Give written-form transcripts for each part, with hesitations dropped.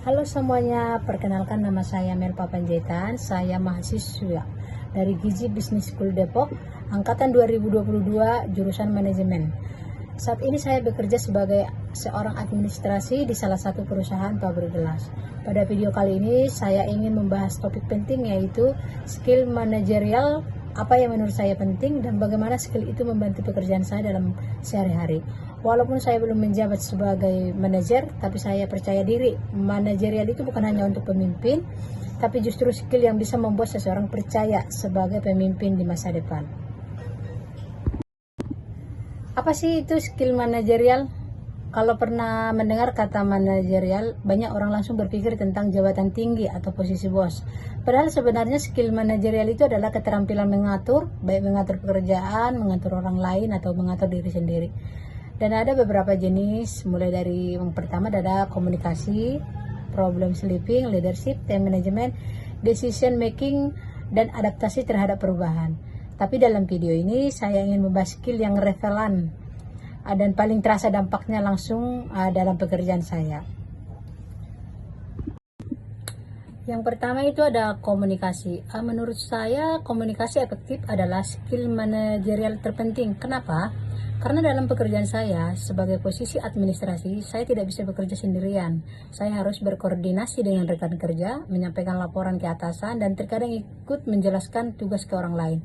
Halo semuanya, perkenalkan nama saya Melpa Panjaitan. Saya mahasiswa dari Gizi Business School Depok, angkatan 2022, jurusan manajemen. Saat ini saya bekerja sebagai seorang administrasi di salah satu perusahaan pabrik gelas. Pada video kali ini saya ingin membahas topik penting, yaitu skill manajerial, apa yang menurut saya penting dan bagaimana skill itu membantu pekerjaan saya dalam sehari-hari. Walaupun saya belum menjabat sebagai manajer, tapi saya percaya diri manajerial itu bukan hanya untuk pemimpin, tapi justru skill yang bisa membuat seseorang percaya sebagai pemimpin di masa depan. Apa sih itu skill manajerial? Kalau pernah mendengar kata manajerial, banyak orang langsung berpikir tentang jabatan tinggi atau posisi bos. Padahal sebenarnya skill manajerial itu adalah keterampilan mengatur, baik mengatur pekerjaan, mengatur orang lain, atau mengatur diri sendiri. Dan ada beberapa jenis, mulai dari yang pertama ada komunikasi, problem solving, leadership, time management, decision making, dan adaptasi terhadap perubahan. Tapi dalam video ini saya ingin membahas skill yang relevan dan paling terasa dampaknya langsung dalam pekerjaan saya. Yang pertama itu ada komunikasi. Menurut saya komunikasi efektif adalah skill manajerial terpenting. Kenapa? Karena dalam pekerjaan saya sebagai posisi administrasi, saya tidak bisa bekerja sendirian. Saya harus berkoordinasi dengan rekan kerja, menyampaikan laporan ke atasan, dan terkadang ikut menjelaskan tugas ke orang lain.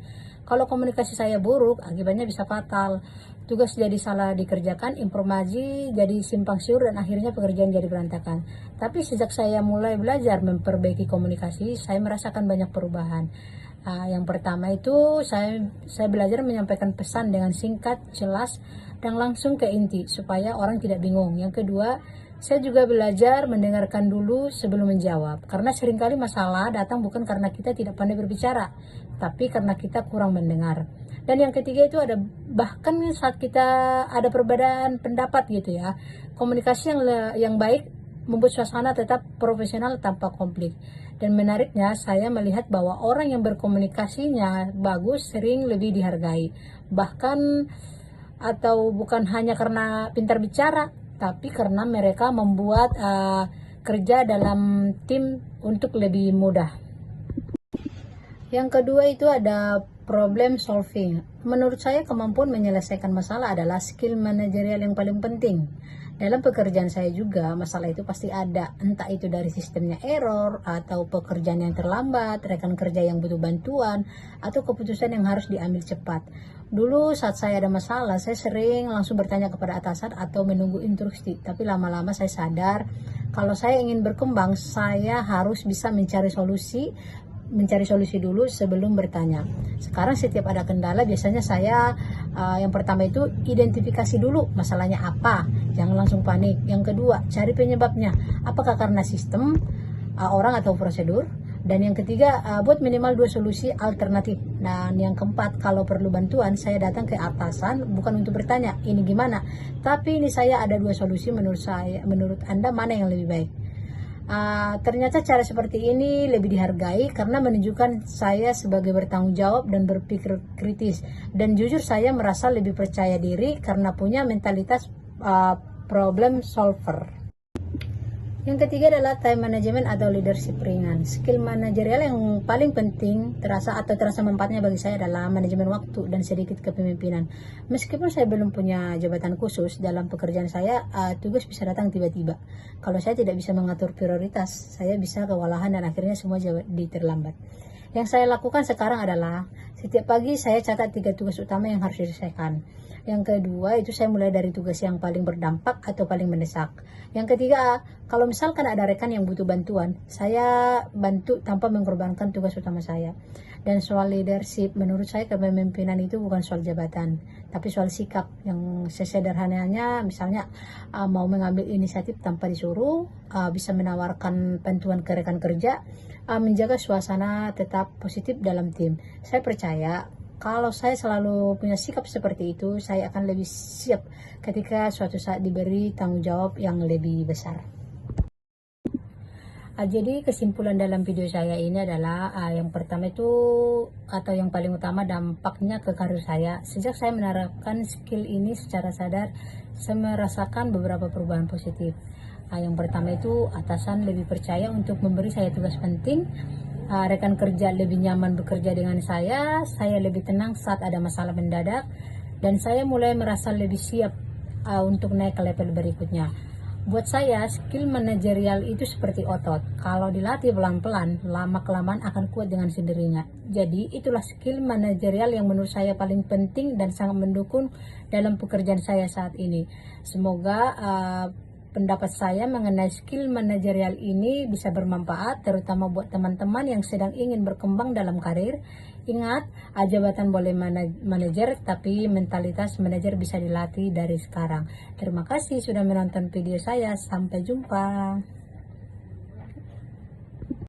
Kalau komunikasi saya buruk, akibatnya bisa fatal. Tugas jadi salah dikerjakan, informasi jadi simpang siur, dan akhirnya pekerjaan jadi berantakan. Tapi sejak saya mulai belajar memperbaiki komunikasi, saya merasakan banyak perubahan. Yang pertama itu saya belajar menyampaikan pesan dengan singkat, jelas, dan langsung ke inti supaya orang tidak bingung. Yang kedua, saya juga belajar mendengarkan dulu sebelum menjawab, karena seringkali masalah datang bukan karena kita tidak pandai berbicara, tapi karena kita kurang mendengar. Dan yang ketiga itu ada bahkan saat kita ada perbedaan pendapat gitu ya, komunikasi yang baik membuat suasana tetap profesional tanpa konflik. Dan menariknya, saya melihat bahwa orang yang berkomunikasinya bagus sering lebih dihargai. Bahkan atau bukan hanya karena pintar bicara, tapi karena mereka membuat kerja dalam tim untuk lebih mudah. Yang kedua itu ada problem solving. Menurut saya kemampuan menyelesaikan masalah adalah skill manajerial yang paling penting. Dalam pekerjaan saya juga masalah itu pasti ada, entah itu dari sistemnya error, atau pekerjaan yang terlambat, rekan kerja yang butuh bantuan, atau keputusan yang harus diambil cepat. Dulu saat saya ada masalah, saya sering langsung bertanya kepada atasan atau menunggu instruksi. Tapi lama-lama saya sadar, kalau saya ingin berkembang, saya harus bisa mencari solusi dulu sebelum bertanya. Sekarang setiap ada kendala, biasanya saya yang pertama itu identifikasi dulu masalahnya apa, jangan langsung panik. Yang kedua, cari penyebabnya, apakah karena sistem, orang, atau prosedur. Dan yang ketiga, buat minimal 2 solusi alternatif. Dan yang keempat, kalau perlu bantuan, saya datang ke atasan bukan untuk bertanya ini gimana, tapi ini saya ada 2 solusi, menurut Anda mana yang lebih baik. Ternyata cara seperti ini lebih dihargai karena menunjukkan saya sebagai bertanggung jawab dan berpikir kritis. Dan jujur saya merasa lebih percaya diri karena punya mentalitas problem solver. Yang ketiga adalah time management atau leadership ringan. Skill manajerial yang paling penting terasa manfaatnya bagi saya adalah manajemen waktu dan sedikit kepemimpinan. Meskipun saya belum punya jabatan khusus dalam pekerjaan saya, tugas bisa datang tiba-tiba. Kalau saya tidak bisa mengatur prioritas, saya bisa kewalahan dan akhirnya semua jadi terlambat. Yang saya lakukan sekarang adalah setiap pagi saya catat 3 tugas utama yang harus diselesaikan. Yang kedua itu saya mulai dari tugas yang paling berdampak atau paling mendesak. Yang ketiga, kalau misalkan ada rekan yang butuh bantuan, saya bantu tanpa mengorbankan tugas utama saya. Dan soal leadership, menurut saya kepemimpinan itu bukan soal jabatan, tapi soal sikap yang sesederhananya, misalnya mau mengambil inisiatif tanpa disuruh, bisa menawarkan bantuan ke rekan kerja, menjaga suasana tetap positif dalam tim. Saya percaya kalau saya selalu punya sikap seperti itu, saya akan lebih siap ketika suatu saat diberi tanggung jawab yang lebih besar. Jadi kesimpulan dalam video saya ini adalah yang pertama itu atau yang paling utama dampaknya ke karir saya. Sejak saya menerapkan skill ini secara sadar, saya merasakan beberapa perubahan positif. Yang pertama itu atasan lebih percaya untuk memberi saya tugas penting, rekan kerja lebih nyaman bekerja dengan saya lebih tenang saat ada masalah mendadak, dan saya mulai merasa lebih siap untuk naik ke level berikutnya. Buat saya, skill manajerial itu seperti otot. Kalau dilatih pelan-pelan, lama-kelamaan akan kuat dengan sendirinya. Jadi, itulah skill manajerial yang menurut saya paling penting dan sangat mendukung dalam pekerjaan saya saat ini. Semoga pendapat saya mengenai skill manajerial ini bisa bermanfaat, terutama buat teman-teman yang sedang ingin berkembang dalam karir. Ingat, jabatan boleh manajer, tapi mentalitas manajer bisa dilatih dari sekarang. Terima kasih sudah menonton video saya. Sampai jumpa.